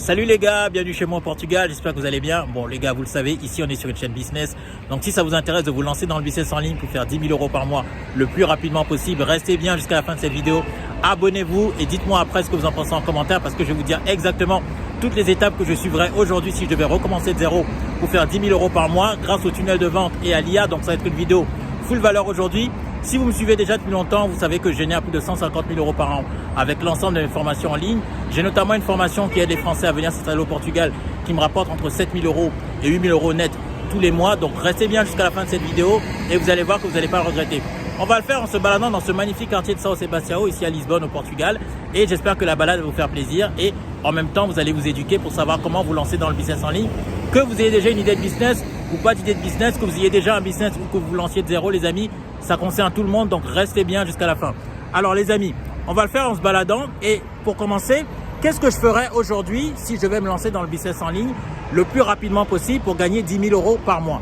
Salut les gars, bienvenue chez moi au Portugal, j'espère que vous allez bien. Bon les gars, vous le savez, ici on est sur une chaîne business. Donc si ça vous intéresse de vous lancer dans le business en ligne pour faire 10 000 euros par mois le plus rapidement possible, restez bien jusqu'à la fin de cette vidéo. Abonnez-vous et dites-moi après ce que vous en pensez en commentaire parce que je vais vous dire exactement toutes les étapes que je suivrai aujourd'hui si je devais recommencer de zéro pour faire 10 000 euros par mois grâce au tunnel de vente et à l'IA. Donc ça va être une vidéo full valeur aujourd'hui. Si vous me suivez déjà depuis longtemps, vous savez que je génère plus de 150 000 euros par an avec l'ensemble de mes formations en ligne. J'ai notamment une formation qui aide les Français à venir s'installer au Portugal qui me rapporte entre 7 000 euros et 8 000 euros net tous les mois. Donc restez bien jusqu'à la fin de cette vidéo et vous allez voir que vous n'allez pas le regretter. On va le faire en se baladant dans ce magnifique quartier de São Sebastião ici à Lisbonne au Portugal et j'espère que la balade va vous faire plaisir et en même temps vous allez vous éduquer pour savoir comment vous lancer dans le business en ligne. Que vous ayez déjà une idée de business ou pas d'idée de business, que vous ayez déjà un business ou que vous lanciez de zéro les amis, ça concerne tout le monde donc restez bien jusqu'à la fin. Alors les amis, on va le faire en se baladant et pour commencer, qu'est-ce que je ferais aujourd'hui si je vais me lancer dans le business en ligne le plus rapidement possible pour gagner 10 000 euros par mois?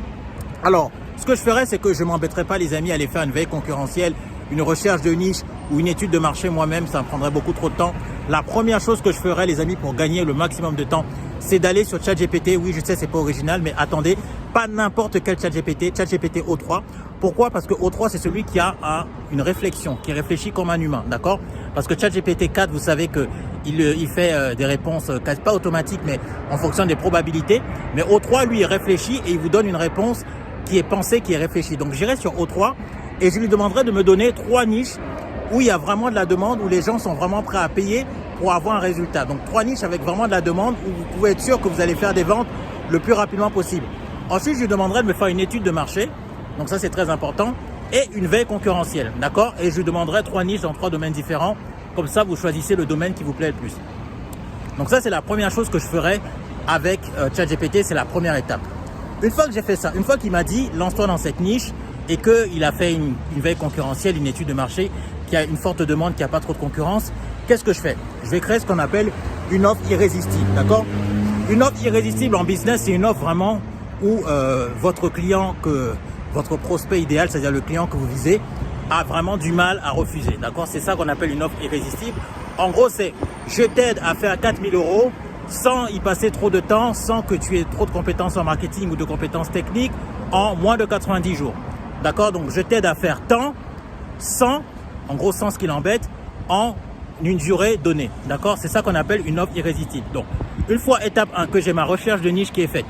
Alors, ce que je ferais, c'est que je ne m'embêterais pas les amis à aller faire une veille concurrentielle, une recherche de niche ou une étude de marché moi-même, ça me prendrait beaucoup trop de temps. La première chose que je ferais les amis pour gagner le maximum de temps, c'est d'aller sur ChatGPT. Oui, je sais, c'est pas original, mais attendez, pas n'importe quel ChatGPT, ChatGPT O3. Pourquoi? Parce que O3, c'est celui qui a une réflexion, qui réfléchit comme un humain, d'accord? Parce que ChatGPT 4, vous savez que il fait des réponses, pas automatiques, mais en fonction des probabilités. Mais O3, lui, il réfléchit et il vous donne une réponse qui est pensée, qui est réfléchie. Donc, j'irai sur O3 et je lui demanderai de me donner 3 niches où il y a vraiment de la demande, où les gens sont vraiment prêts à payer pour avoir un résultat. Donc, 3 niches avec vraiment de la demande où vous pouvez être sûr que vous allez faire des ventes le plus rapidement possible. Ensuite, je lui demanderai de me faire une étude de marché. Donc, ça, c'est très important. Et une veille concurrentielle, d'accord? Et je lui demanderai 3 niches dans 3 domaines différents. Comme ça, vous choisissez le domaine qui vous plaît le plus. Donc, ça, c'est la première chose que je ferai avec ChatGPT. C'est la première étape. Une fois que j'ai fait ça, une fois qu'il m'a dit lance-toi dans cette niche et qu'il a fait une veille concurrentielle, une étude de marché qui a une forte demande, qui n'a pas trop de concurrence, qu'est-ce que je fais? Je vais créer ce qu'on appelle une offre irrésistible, d'accord? Une offre irrésistible en business, c'est une offre vraiment où votre client, votre prospect idéal, c'est-à-dire le client que vous visez, a vraiment du mal à refuser, d'accord? C'est ça qu'on appelle une offre irrésistible. En gros, c'est je t'aide à faire 4 000 euros sans y passer trop de temps, sans que tu aies trop de compétences en marketing ou de compétences techniques en moins de 90 jours. D'accord? Donc, je t'aide à faire tant, sans, en gros, sans ce qui l'embête, en une durée donnée. D'accord? C'est ça qu'on appelle une offre irrésistible. Donc, une fois étape 1, que j'ai ma recherche de niche qui est faite,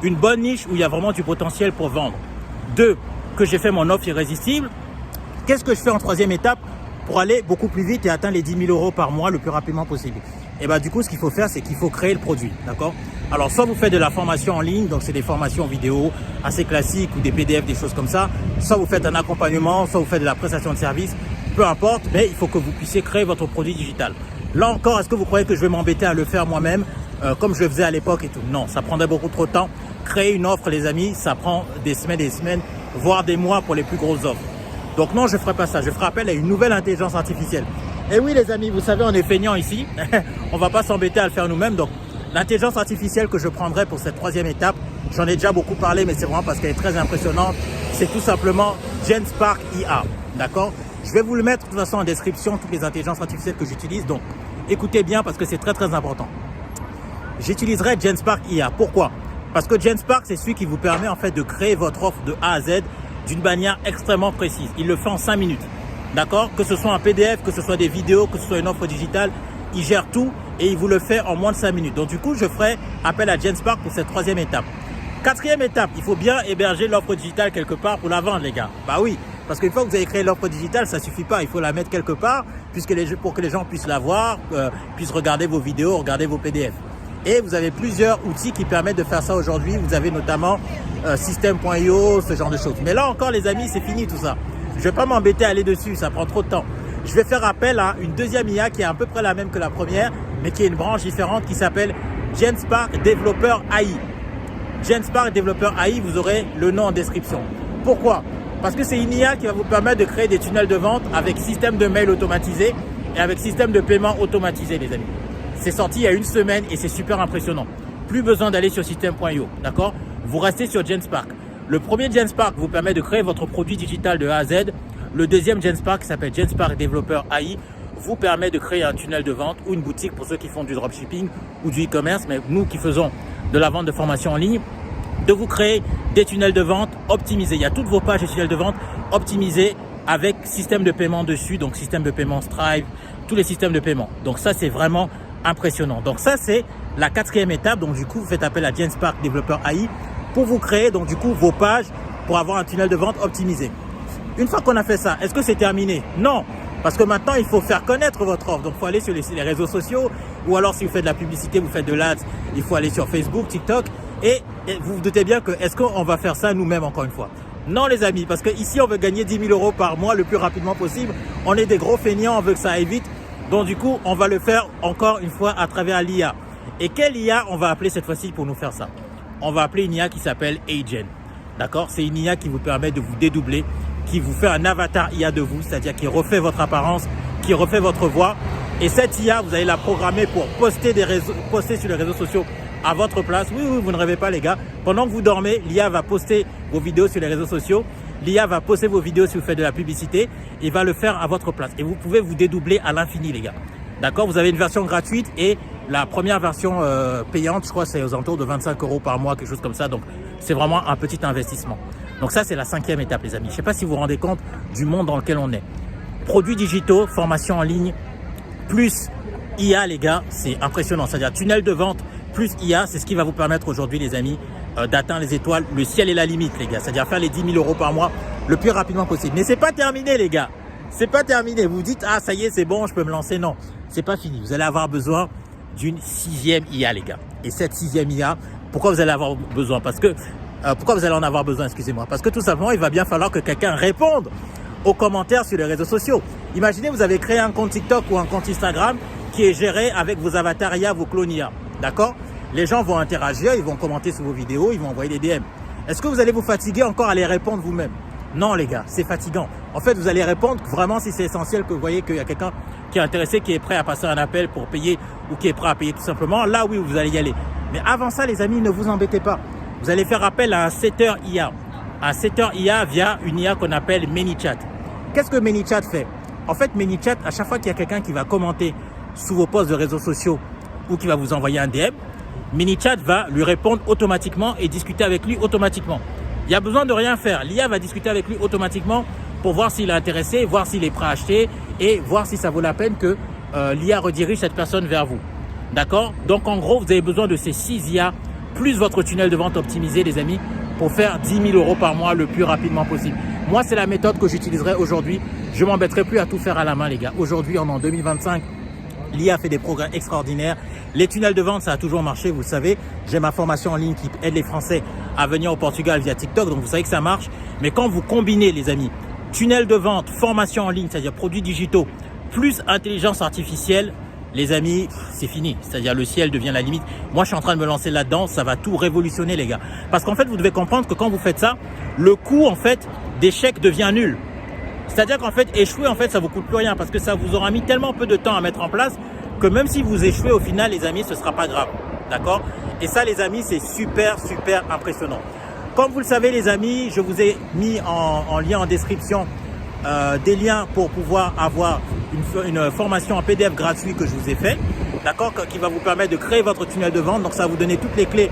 une bonne niche où il y a vraiment du potentiel pour vendre. 2, que j'ai fait mon offre irrésistible, qu'est-ce que je fais en troisième étape pour aller beaucoup plus vite et atteindre les 10 000 euros par mois le plus rapidement possible? Et bien du coup, ce qu'il faut faire, c'est qu'il faut créer le produit, d'accord? Alors, soit vous faites de la formation en ligne, donc c'est des formations vidéo assez classiques ou des PDF, des choses comme ça. Soit vous faites un accompagnement, soit vous faites de la prestation de service, peu importe, mais il faut que vous puissiez créer votre produit digital. Là encore, est-ce que vous croyez que je vais m'embêter à le faire moi-même comme je le faisais à l'époque et tout? Non, ça prendrait beaucoup trop de temps. Créer une offre, les amis, ça prend des semaines, voire des mois pour les plus grosses offres. Donc non, je ne ferai pas ça. Je ferai appel à une nouvelle intelligence artificielle. Et oui les amis, vous savez, on est feignants ici. On ne va pas s'embêter à le faire nous-mêmes. Donc l'intelligence artificielle que je prendrai pour cette troisième étape, j'en ai déjà beaucoup parlé, mais c'est vraiment parce qu'elle est très impressionnante. C'est tout simplement Genspark IA. D'accord? Je vais vous le mettre de toute façon en description, toutes les intelligences artificielles que j'utilise. Donc écoutez bien parce que c'est très très important. J'utiliserai Genspark IA. Pourquoi? Parce que Genspark, c'est celui qui vous permet en fait de créer votre offre de A à Z d'une manière extrêmement précise. Il le fait en 5 minutes. D'accord? Que ce soit un PDF, que ce soit des vidéos, que ce soit une offre digitale, il gère tout et il vous le fait en moins de 5 minutes. Donc du coup, je ferai appel à Genspark pour cette troisième étape. Quatrième étape, il faut bien héberger l'offre digitale quelque part pour la vendre, les gars. Bah oui, parce qu'une fois que vous avez créé l'offre digitale, ça suffit pas. Il faut la mettre quelque part pour que les gens puissent la voir, puissent regarder vos vidéos, regarder vos PDF. Et vous avez plusieurs outils qui permettent de faire ça aujourd'hui. Vous avez notamment System.io, ce genre de choses. Mais là encore, les amis, c'est fini tout ça. Je ne vais pas m'embêter à aller dessus, ça prend trop de temps. Je vais faire appel à une deuxième IA qui est à peu près la même que la première, mais qui est une branche différente qui s'appelle Genspark Developer AI. Genspark Developer AI, vous aurez le nom en description. Pourquoi? Parce que c'est une IA qui va vous permettre de créer des tunnels de vente avec système de mail automatisé et avec système de paiement automatisé, les amis. C'est sorti il y a une semaine et c'est super impressionnant. Plus besoin d'aller sur System.io, d'accord? Vous restez sur Genspark. Le premier Genspark vous permet de créer votre produit digital de A à Z. Le deuxième Genspark qui s'appelle Genspark Developer AI vous permet de créer un tunnel de vente ou une boutique pour ceux qui font du dropshipping ou du e-commerce, mais nous qui faisons de la vente de formation en ligne, de vous créer des tunnels de vente optimisés. Il y a toutes vos pages et tunnels de vente optimisés avec système de paiement dessus, donc système de paiement Stripe, tous les systèmes de paiement. Donc ça, c'est vraiment impressionnant. Donc ça, c'est la 4e étape. Donc du coup, vous faites appel à Genspark Développeur AI pour vous créer donc du coup vos pages pour avoir un tunnel de vente optimisé. Une fois qu'on a fait ça, est-ce que c'est terminé? Non, parce que maintenant, il faut faire connaître votre offre. Donc, il faut aller sur les réseaux sociaux ou alors si vous faites de la publicité, vous faites de l'ADS, il faut aller sur Facebook, TikTok. Et vous vous doutez bien que est-ce qu'on va faire ça nous-mêmes encore une fois? Non les amis, parce que ici on veut gagner 10 000 euros par mois le plus rapidement possible. On est des gros feignants, on veut que ça aille vite. Donc du coup, on va le faire encore une fois à travers l'IA. Et quelle IA on va appeler cette fois-ci pour nous faire ça? On va appeler une IA qui s'appelle Agent. D'accord? C'est une IA qui vous permet de vous dédoubler, qui vous fait un avatar IA de vous, c'est-à-dire qui refait votre apparence, qui refait votre voix. Et cette IA, vous allez la programmer pour poster sur les réseaux sociaux à votre place. Oui, vous ne rêvez pas les gars. Pendant que vous dormez, l'IA va poster vos vidéos sur les réseaux sociaux. L'IA va poster vos vidéos si vous faites de la publicité et va le faire à votre place. Et vous pouvez vous dédoubler à l'infini les gars. D'accord? Vous avez une version gratuite et la première version payante, je crois, c'est aux alentours de 25 euros par mois, quelque chose comme ça. Donc, c'est vraiment un petit investissement. Donc ça, c'est la 5e étape les amis. Je ne sais pas si vous vous rendez compte du monde dans lequel on est. Produits digitaux, formation en ligne, plus IA les gars, c'est impressionnant. C'est-à-dire tunnel de vente plus IA, c'est ce qui va vous permettre aujourd'hui les amis d'atteindre les étoiles. Le ciel est la limite les gars, c'est-à-dire faire les 10 000 euros par mois le plus rapidement possible. Mais c'est pas terminé les gars, c'est pas terminé. Vous dites ah ça y est c'est bon, je peux me lancer. Non, c'est pas fini. Vous allez avoir besoin d'une 6e IA les gars. Et cette 6e IA, pourquoi vous allez avoir besoin? Parce que pourquoi vous allez en avoir besoin, excusez-moi? Parce que tout simplement, il va bien falloir que quelqu'un réponde aux commentaires sur les réseaux sociaux. Imaginez, vous avez créé un compte TikTok ou un compte Instagram qui est géré avec vos avatars IA, vos clones IA. D'accord? Les gens vont interagir, ils vont commenter sur vos vidéos, ils vont envoyer des DM. Est-ce que vous allez vous fatiguer encore à les répondre vous-même? Non les gars, c'est fatigant. En fait, vous allez répondre vraiment si c'est essentiel que vous voyez qu'il y a quelqu'un qui est intéressé, qui est prêt à passer un appel pour payer ou qui est prêt à payer tout simplement. Là, oui, vous allez y aller. Mais avant ça, les amis, ne vous embêtez pas. Vous allez faire appel à un setter IA. Un setter IA via une IA qu'on appelle ManyChat. Qu'est-ce que ManyChat fait? En fait, ManyChat, à chaque fois qu'il y a quelqu'un qui va commenter sous vos posts de réseaux sociaux ou qui va vous envoyer un DM, ManyChat va lui répondre automatiquement et discuter avec lui automatiquement. Il n'y a besoin de rien faire. L'IA va discuter avec lui automatiquement pour voir s'il est intéressé, voir s'il est prêt à acheter et voir si ça vaut la peine que l'IA redirige cette personne vers vous. D'accord? Donc en gros, vous avez besoin de ces 6 IA plus votre tunnel de vente optimisé les amis pour faire 10 000 euros par mois le plus rapidement possible. Moi, c'est la méthode que j'utiliserai aujourd'hui. Je ne m'embêterai plus à tout faire à la main les gars. Aujourd'hui, on est en 2025. L'IA fait des progrès extraordinaires. Les tunnels de vente, ça a toujours marché, vous le savez. J'ai ma formation en ligne qui aide les Français à venir au Portugal via TikTok. Donc, vous savez que ça marche. Mais quand vous combinez, les amis, tunnel de vente, formation en ligne, c'est-à-dire produits digitaux, plus intelligence artificielle, les amis, c'est fini. C'est-à-dire le ciel devient la limite. Moi, je suis en train de me lancer là-dedans. Ça va tout révolutionner, les gars. Parce qu'en fait, vous devez comprendre que quand vous faites ça, le coût, en fait, d'échec devient nul. C'est-à-dire qu'en fait, échouer, en fait, ça vous coûte plus rien parce que ça vous aura mis tellement peu de temps à mettre en place que même si vous échouez, au final, les amis, ce sera pas grave. D'accord? Et ça, les amis, c'est super, super impressionnant. Comme vous le savez, les amis, je vous ai mis en lien en description des liens pour pouvoir avoir une formation en PDF gratuit que je vous ai fait, d'accord, qui va vous permettre de créer votre tunnel de vente. Donc, ça va vous donner toutes les clés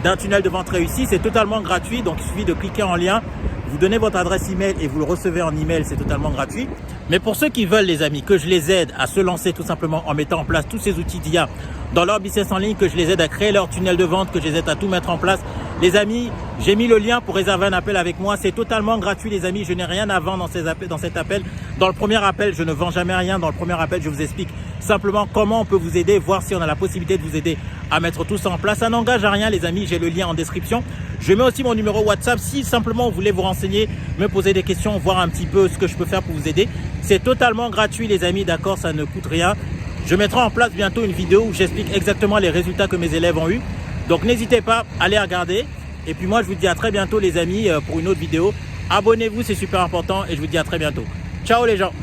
d'un tunnel de vente réussi. C'est totalement gratuit, donc il suffit de cliquer en lien. Vous donnez votre adresse email et vous le recevez en email, c'est totalement gratuit. Mais pour ceux qui veulent, les amis, que je les aide à se lancer tout simplement en mettant en place tous ces outils d'IA dans leur business en ligne, que je les aide à créer leur tunnel de vente, que je les aide à tout mettre en place, les amis, j'ai mis le lien pour réserver un appel avec moi. C'est totalement gratuit, les amis. Je n'ai rien à vendre dans cet appel. Dans le premier appel, je ne vends jamais rien. Dans le premier appel, je vous explique simplement comment on peut vous aider, voir si on a la possibilité de vous aider à mettre tout ça en place. Ça n'engage à rien, les amis. J'ai le lien en description. Je mets aussi mon numéro WhatsApp si simplement vous voulez vous renseigner, me poser des questions, voir un petit peu ce que je peux faire pour vous aider. C'est totalement gratuit, les amis. D'accord, ça ne coûte rien. Je mettrai en place bientôt une vidéo où j'explique exactement les résultats que mes élèves ont eu. Donc, n'hésitez pas à les regarder. Et puis moi, je vous dis à très bientôt, les amis, pour une autre vidéo. Abonnez-vous, c'est super important. Et je vous dis à très bientôt. Ciao les gens.